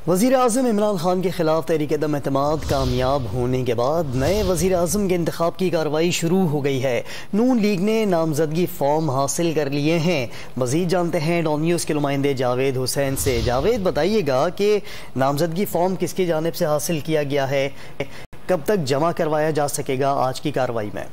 वज़ीर-ए-आज़म इमरान खान के खिलाफ तहरीक अदम एतमाद कामयाब होने के बाद नए वज़ीर-ए-आज़म के इंतखाब की कार्रवाई शुरू हो गई है। नून लीग ने नामजदगी फॉर्म हासिल कर लिए हैं। मज़ीद जानते हैं डॉन न्यूज़ के नुमाइंदे जावेद हुसैन से। जावेद, बताइएगा कि नामजदगी फॉर्म किसकी जानिब से हासिल किया गया है, कब तक जमा करवाया जा सकेगा आज की कार्रवाई में?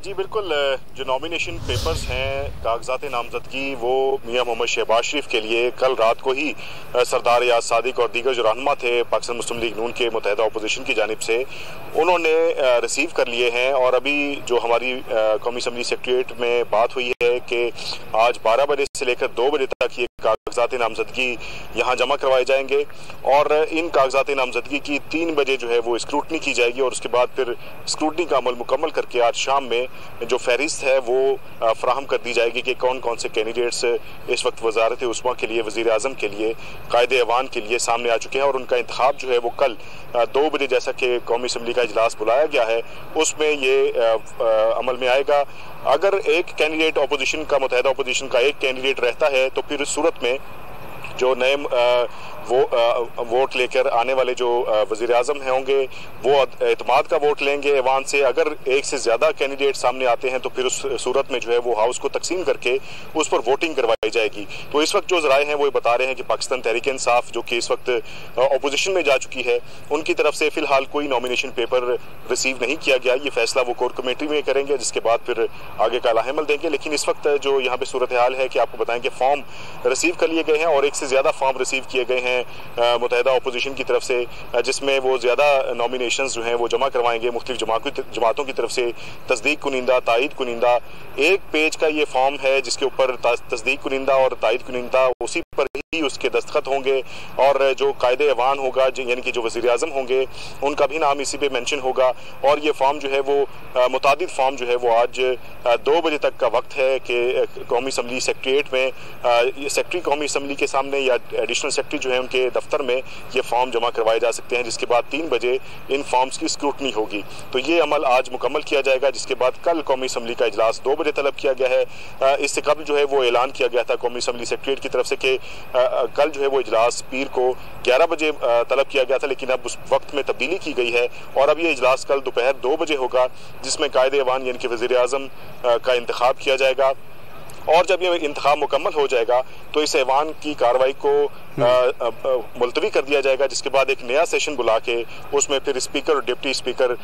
जी बिल्कुल, जो नॉमिनेशन पेपर्स हैं, कागजात नामजदगी, वो मियां मोहम्मद शहबाज शरीफ के लिए कल रात को ही सरदार याद सादिक और दीगर जो रहनुमा थे पाकिस्तान मुस्लिम लीग नून के मुत्तहिदा अपोजिशन की जानिब से, उन्होंने रिसीव कर लिए हैं। और अभी जो हमारी कौमी असम्बली सेक्रेटरीट में बात हुई है कि आज 12 बजे से लेकर 2 बजे तक ये कागजात नामजदगी यहाँ जमा करवाए जाएंगे और इन कागजात नामजदगी की 3 बजे जो है वो स्क्रूटनी की जाएगी और उसके बाद फिर स्क्रूटनी का अमल मुकम्मल करके आज शाम में जो फहरिस्त है वो फराहम कर दी जाएगी कि कौन कौन से कैंडिडेट्स इस वक्त वजारत उस्मा के लिए, वज़ीर आज़म के लिए, कायदे ऐवान के लिए सामने आ चुके हैं और उनका इंतखाब जो है वो कल 2 बजे जैसा कि कौमी असम्बली का इजलास बुलाया गया है उसमें ये अमल में आएगा। अगर एक कैंडिडेट अपोजिशन का, मुत्तहिदा अपोजिशन का एक कैंडिडेट रहता है तो फिर इस सूरत में जो नए वोट लेकर आने वाले जो वज़ीर आज़म होंगे वो एतमाद का वोट लेंगे ऐवान से। अगर एक से ज़्यादा कैंडिडेट सामने आते हैं तो फिर उस सूरत में जो है वो हाउस को तकसीम करके उस पर वोटिंग करवाई जाएगी। तो इस वक्त जो ज़राए हैं वो बता रहे हैं कि पाकिस्तान तहरीक इंसाफ, जो कि इस वक्त अपोजिशन में जा चुकी है, उनकी तरफ से फ़िलहाल कोई नॉमिनेशन पेपर रिसीव नहीं किया गया। ये फैसला वो कोर कमेटी में करेंगे, जिसके बाद फिर आगे का लाहेमल देंगे। लेकिन इस वक्त जो यहाँ पे सूरत हाल है कि आपको बताएं कि फॉर्म रिसीव कर लिए गए हैं और एक से ज़्यादा फॉर्म रिसीव किए गए हैं मुत्तहिदा अपोजिशन की तरफ से, जिसमें वो ज़्यादा नॉमिनेशंस जो हैं वो जमा करवाएंगे मुख्तलिफ जमातों की तरफ से। तस्दीक कुनिंदा, तायद कुनिंदा, 1 पेज का ये फॉर्म है जिसके ऊपर तस्दीक कुनिंदा और तायद कुनिंदा उसी पर ही उसके दस्तखत होंगे और जो कायदे ऐवान होगा, यानी कि जो वज़ीर आज़म होंगे, उनका भी नाम इसी पे मेंशन होगा। और ये फॉर्म जो है वो मुतादिद फॉर्म जो है वो आज 2 बजे तक का वक्त है कि कौमी असम्बली सेक्रेटरीट में सेक्रेटरी कौमी असम्बली के सामने या एडिशनल सेक्रेटरी जो है उनके दफ्तर में ये फॉर्म जमा करवाए जा सकते हैं, जिसके बाद 3 बजे इन फॉर्म्स की स्क्रूटनी होगी। तो ये अमल आज मुकम्मल किया जाएगा, जिसके बाद कल कौमी असम्बली का इजलास 2 बजे तलब किया गया है। इससे कबल जो है वो ऐलान किया गया था कौमी असम्बली सेक्रेटरीट की तरफ से कि कल जो है वो इजलास पीर को 11 बजे तलब किया गया था, लेकिन अब उस वक्त में तब्दीली की गई है और अब ये इजलास कल दोपहर 2 बजे होगा, जिसमें कायदे ऐवान यानी कि वज़ीर आज़म का इंतखाब किया जाएगा। और जब ये इंतखाब मुकम्मल हो जाएगा तो इस ऐवान की कार्रवाई को मुलतवी कर दिया जाएगा, जिसके बाद एक नया सेशन बुला के उसमें फिर स्पीकर और डिप्टी स्पीकर,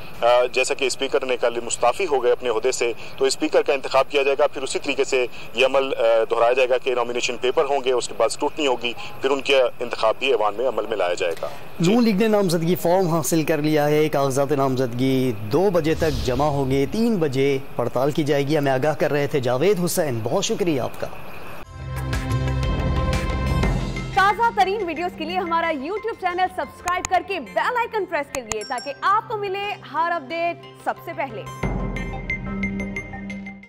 जैसा कि स्पीकर ने कल मुस्ताफ़ी हो गए अपने ओहदे से, तो स्पीकर का इंतखाब किया जाएगा। फिर उसी तरीके से ये अमल दोहराया जाएगा कि नॉमिनेशन पेपर होंगे, उसके बाद स्क्रूटनी होगी, फिर उनके इंतखाब भी ऐवान में अमल में लाया जाएगा। नून लीग ने नामजदगी फॉर्म हासिल कर लिया है। कागजात नामजदगी 2 बजे तक जमा होंगे, 3 बजे पड़ताल की जाएगी। हमें आगाह कर रहे थे जावेद हुसैन, बहुत शुक्रिया आपका। ताज़ा तरीन वीडियोस के लिए हमारा YouTube चैनल सब्सक्राइब करके बेल आइकन प्रेस करिए ताकि आपको मिले हर अपडेट सबसे पहले।